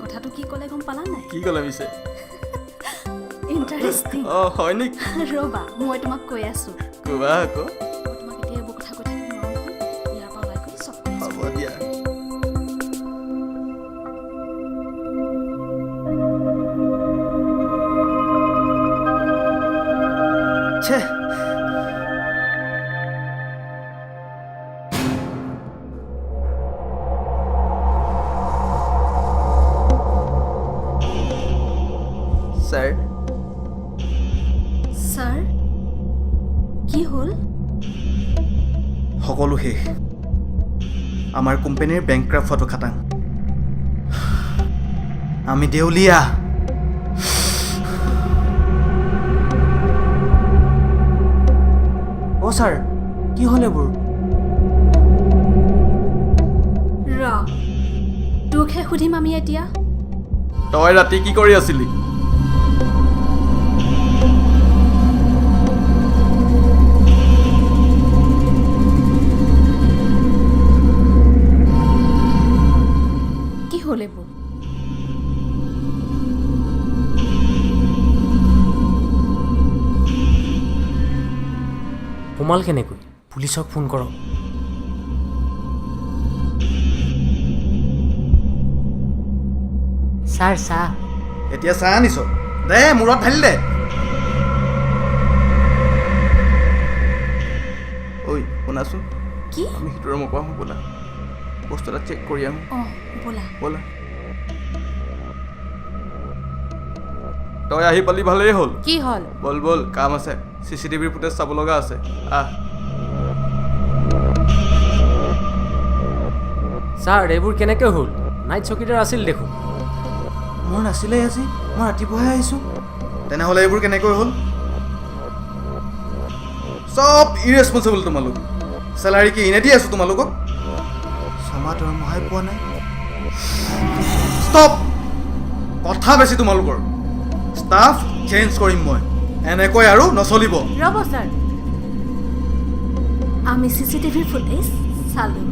কথাটো কি ক'লে গম পালা নাই কি ক'লে মিছে ইন্টাৰেষ্টিং হয় নেকি ৰবা মই তোমাক কৈ আছো কোৱা আকৌ তোমাক এতিয়া এইবোৰ কথা কৈ থাকিব নোৱাৰো ইয়াৰ পৰা ওলাই গৈ চব হ'ব দিয়া ছে স্যাৰ স্যাৰ কি হল সকলো শেষ আমাৰ কোম্পানীৰ বেংকক্ৰাফ্ট ফটো খাটাং আমি দেউলিয়া অ স্যাৰ কি হল এবোৰ ৰ তোকহে সুধিম আমি এতিয়া তই ৰাতি কি কৰি আছিলি কি হল এইবোৰ সোমাল কেনেকৈ পুলিচক ফোন কৰক ছাৰ চাহ এতিয়া চাহ আনিছ দে মূৰত ঢালি দে ঐ শুনাচোন কি আমি সিটোৰ মোক আহোঁ ব'লা বস্তু এটা চেক কৰি আহোঁ ব'লা ব'লা তই আহি পালি ভালেই হ'ল কি হ'ল বল বল কাম আছে চিচিটিভিৰ ফুটেজ চাব লগা আছে আহ ছাৰ এইবোৰ কেনেকৈ হ'ল নাইট চকীদাৰ আছিল দেখোন মোৰ নাছিলেই আজি মই ৰাতিপুৱাহে আহিছোঁ তেনেহ'লে এইবোৰ কেনেকৈ হ'ল চব ইৰেছপনচিবল তোমালোক চেলাৰী কি এনে দি আছোঁ তোমালোকক ছমাহ দৰমহাই পোৱা নাই ষ্টপ কথা বেছি তোমালোকৰ ষ্টাফ চেঞ্জ কৰিম মই এনেকৈ আৰু নচলিব ৰ'ব ছাৰ আমি চিচিটিভিৰ ফুটেজ চালোঁ